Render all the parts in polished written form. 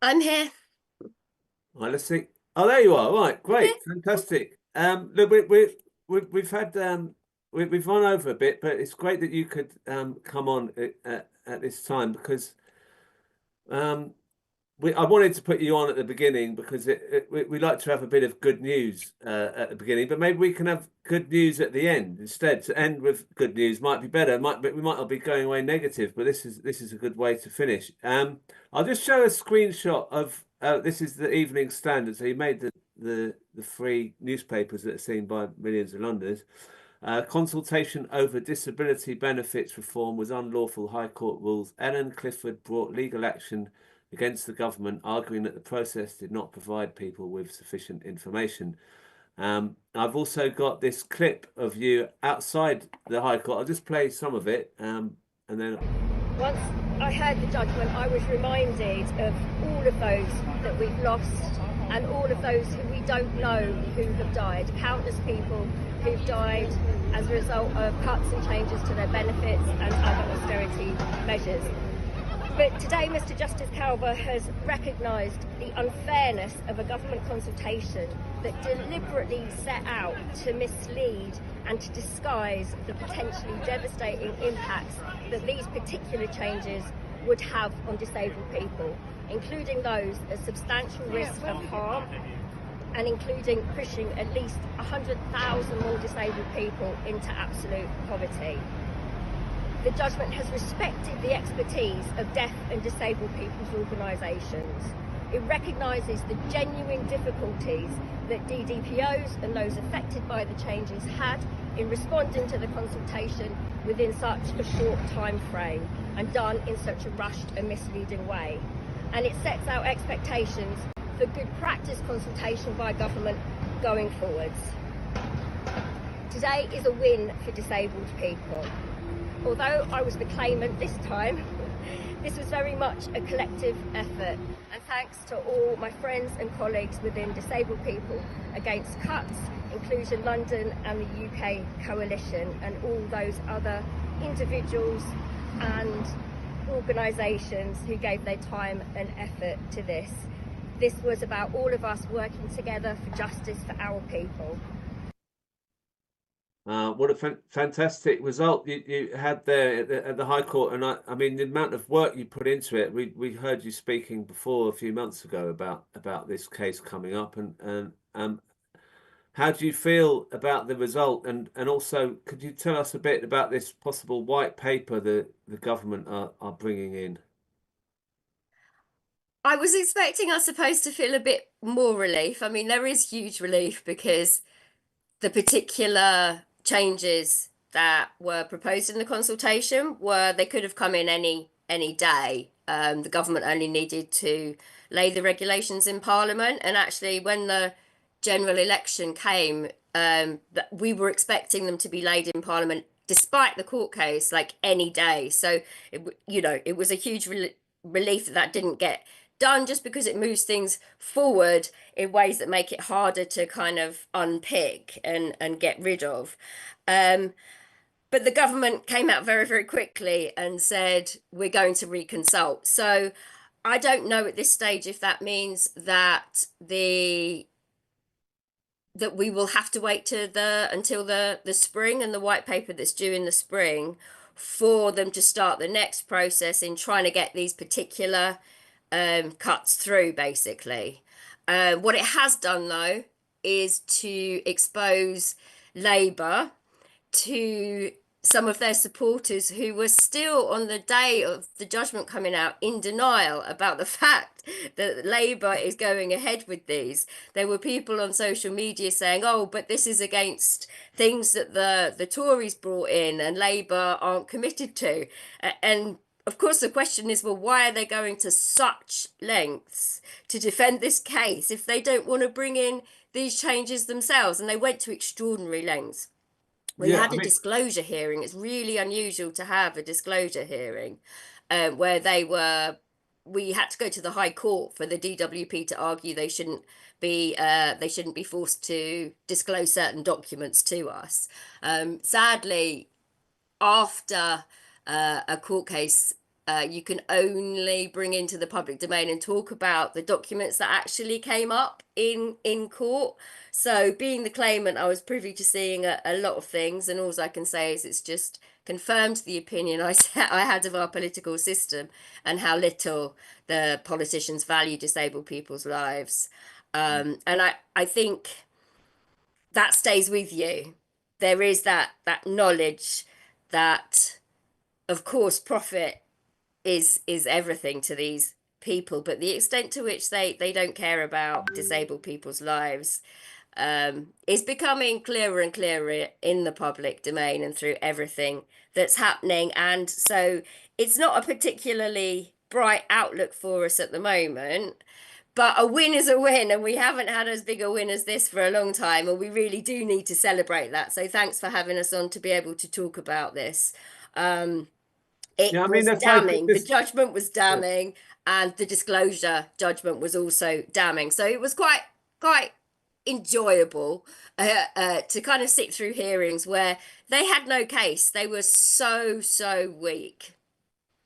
I'm here. Right, let's see. Oh, there you are. Right, great, fantastic. Look, we've had we've run over a bit, but it's great that you could come on at this time because um I wanted to put you on at the beginning because we like to have a bit of good news at the beginning, but maybe we can have good news at the end instead. To end with good news might be better. We might not be going away negative, but this is a good way to finish. I'll just show a screenshot of this is the Evening Standard. So he made the free newspapers that are seen by millions of Londoners. Consultation over disability benefits reform was unlawful. High Court rules. Ellen Clifford brought legal action against the government, arguing that the process did not provide people with sufficient information. I've also got this clip of you outside the High Court. I'll just play some of it, and then Once I heard the judgment, I was reminded of all of those that we've lost and all of those who we don't know who have died. Countless people who've died as a result of cuts and changes to their benefits and other austerity measures. But today, Mr. Justice Calver has recognised the unfairness of a government consultation that deliberately set out to mislead and to disguise the potentially devastating impacts that these particular changes would have on disabled people, including those at substantial risk of harm and including pushing at least 100,000 more disabled people into absolute poverty. The judgment has respected the expertise of deaf and disabled people's organisations. It recognises the genuine difficulties that DDPOs and those affected by the changes had in responding to the consultation within such a short time frame and done in such a rushed and misleading way. And it sets out expectations for good practice consultation by government going forwards. Today is a win for disabled people. Although I was the claimant this time, this was very much a collective effort, and thanks to all my friends and colleagues within Disabled People Against Cuts, Inclusion London and the UK Coalition, and all those other individuals and organisations who gave their time and effort to this. This was about all of us working together for justice for our people. what a fantastic result you had there at the High Court. And I mean, the amount of work you put into it. We heard you speaking before a few months ago about this case coming up, and how do you feel about the result? And also, could you tell us a bit about this possible white paper that the government are bringing in? I was expecting us supposed to feel a bit more relief. I mean, there is huge relief because the particular changes that were proposed in the consultation were they could have come in any day. The government only needed to lay the regulations in Parliament, and actually, when the general election came, that we were expecting them to be laid in Parliament despite the court case, like any day. So it was a huge relief that that didn't get done, just because it moves things forward in ways that make it harder to kind of unpick and get rid of. Um, but the government came out very, very quickly and said, we're going to reconsult. So I don't know at this stage if that means that we will have to wait to the until the spring and the white paper that's due in the spring for them to start the next process in trying to get these particular cuts through, basically. What it has done, though, is to expose Labour to some of their supporters who were still, on the day of the judgment coming out, in denial about the fact that Labour is going ahead with these. There were people on social media saying, oh, but this is against things that the Tories brought in and Labour aren't committed to. And of course, the question is, well, why are they going to such lengths to defend this case if they don't want to bring in these changes themselves? And they went to extraordinary lengths. We Yeah, had I a mean, disclosure hearing. It's really unusual to have a disclosure hearing where we had to go to the High Court for the DWP to argue they shouldn't be forced to disclose certain documents to us. Sadly, after a court case You can only bring into the public domain and talk about the documents that actually came up in court. So being the claimant, I was privy to seeing a lot of things, and all I can say is it's just confirmed the opinion I had of our political system and how little the politicians value disabled people's lives. And I think that stays with you. There is that knowledge that, of course, profit is everything to these people, but the extent to which they don't care about disabled people's lives is becoming clearer and clearer in the public domain and through everything that's happening. And so it's not a particularly bright outlook for us at the moment. But a win is a win, and we haven't had as big a win as this for a long time, and we really do need to celebrate that. So thanks for having us on to be able to talk about this. Um, it Yeah, I mean, was the focus damning. The this. judgment was Yeah. damning, and the disclosure judgment was also damning. So it was quite enjoyable to kind of sit through hearings where they had no case. They were so weak.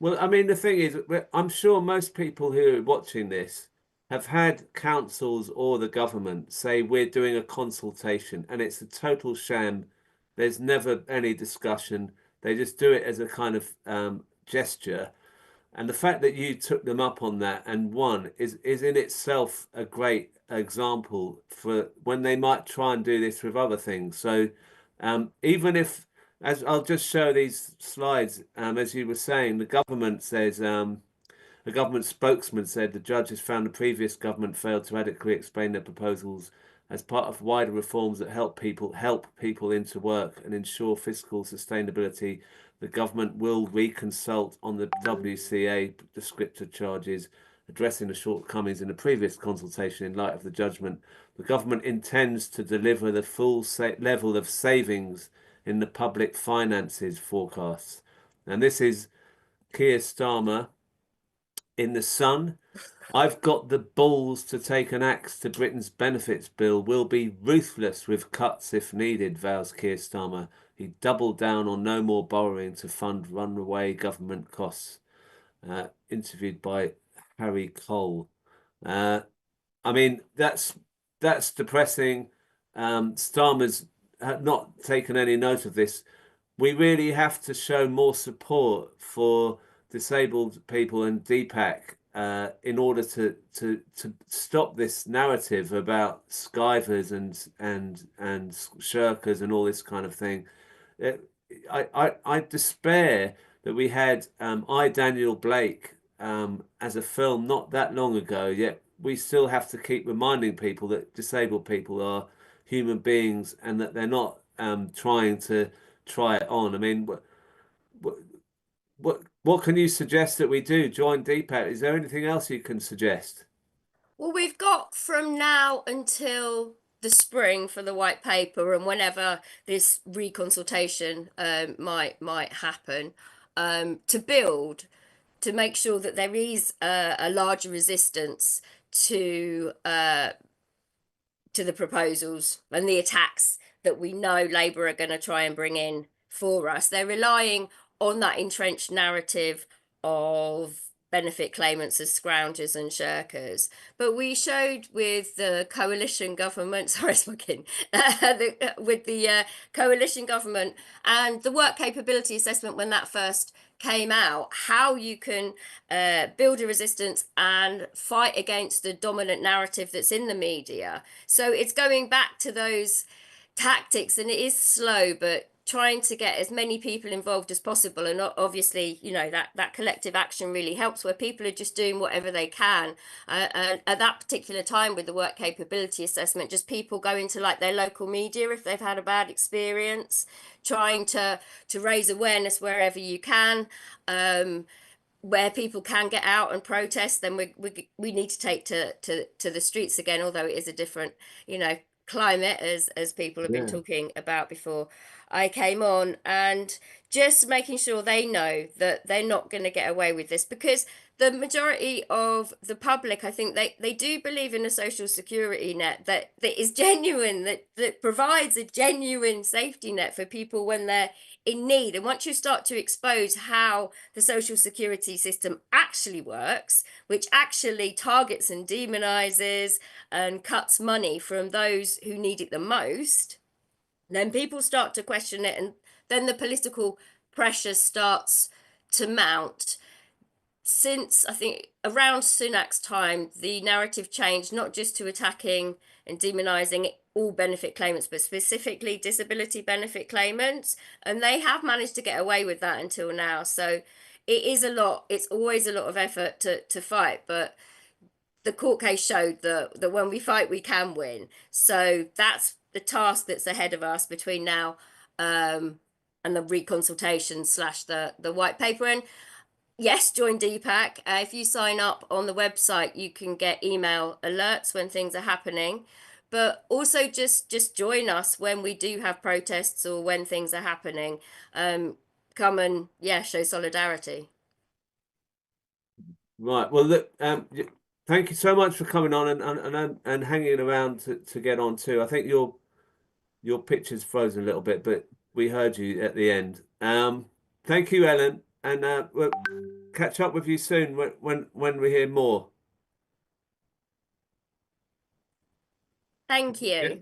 Well, I mean, the thing is, I'm sure most people who are watching this have had councils or the government say we're doing a consultation, and it's a total sham. There's never any discussion. They just do it as a kind of gesture. And the fact that you took them up on that and won is in itself a great example for when they might try and do this with other things. So even if, as I'll just show these slides, as you were saying, the government says the government spokesman said the judges found the previous government failed to adequately explain their proposals as part of wider reforms that help people into work and ensure fiscal sustainability. The government will reconsult on the WCA descriptor charges, addressing the shortcomings in the previous consultation in light of the judgment. The government intends to deliver the full level of savings in the public finances forecasts. And this is Keir Starmer in the Sun. I've got the balls to take an axe to Britain's benefits bill. We'll be ruthless with cuts if needed, vows Keir Starmer. He doubled down on no more borrowing to fund runaway government costs. Interviewed by Harry Cole. Uh, I mean, that's depressing. Starmer's not taken any note of this. We really have to show more support for disabled people and Deepak in order to stop this narrative about skivers and shirkers and all this kind of thing. Uh, I despair that we had I, Daniel Blake as a film not that long ago, yet we still have to keep reminding people that disabled people are human beings and that they're not trying to try it on. I mean, what what can you suggest that we do? Join Deepak. Is there anything else you can suggest? Well, we've got from now until the spring for the white paper, and whenever this reconsultation might happen, to build to make sure that there is a larger resistance to the proposals and the attacks that we know Labour are going to try and bring in for us. They're relying on that entrenched narrative of benefit claimants as scroungers and shirkers. But we showed with the coalition government, sorry, smoking, with the coalition government and the work capability assessment when that first came out, how you can build a resistance and fight against the dominant narrative that's in the media. So it's going back to those tactics, and it is slow, but trying to get as many people involved as possible. And obviously, you know, that collective action really helps, where people are just doing whatever they can. And at that particular time with the work capability assessment, just people going to like their local media if they've had a bad experience, trying to raise awareness wherever you can. Where people can get out and protest, then we need to take to the streets again, although it is a different, you know, climate as people have been Yeah. talking about before I came on, and just making sure they know that they're not going to get away with this, because the majority of the public, I think they do believe in a social security net that is genuine, that provides a genuine safety net for people when they're in need. And once you start to expose how the social security system actually works, which actually targets and demonizes and cuts money from those who need it the most, then people start to question it, and then the political pressure starts to mount. Since I think around Sunak's time, the narrative changed not just to attacking and demonizing all benefit claimants, but specifically disability benefit claimants. And they have managed to get away with that until now. So it is a lot. It's always a lot of effort to fight. But the court case showed that when we fight, we can win. So that's the task that's ahead of us between now and the reconsultation slash the white paper. And yes, join DPAC. If you sign up on the website, you can get email alerts when things are happening. But also just join us when we do have protests or when things are happening. Come and show solidarity. Right. Well, look, thank you so much for coming on and hanging around to get on too. I think your picture's frozen a little bit, but we heard you at the end. Thank you, Ellen, and we'll catch up with you soon when we hear more. Thank you. Yeah.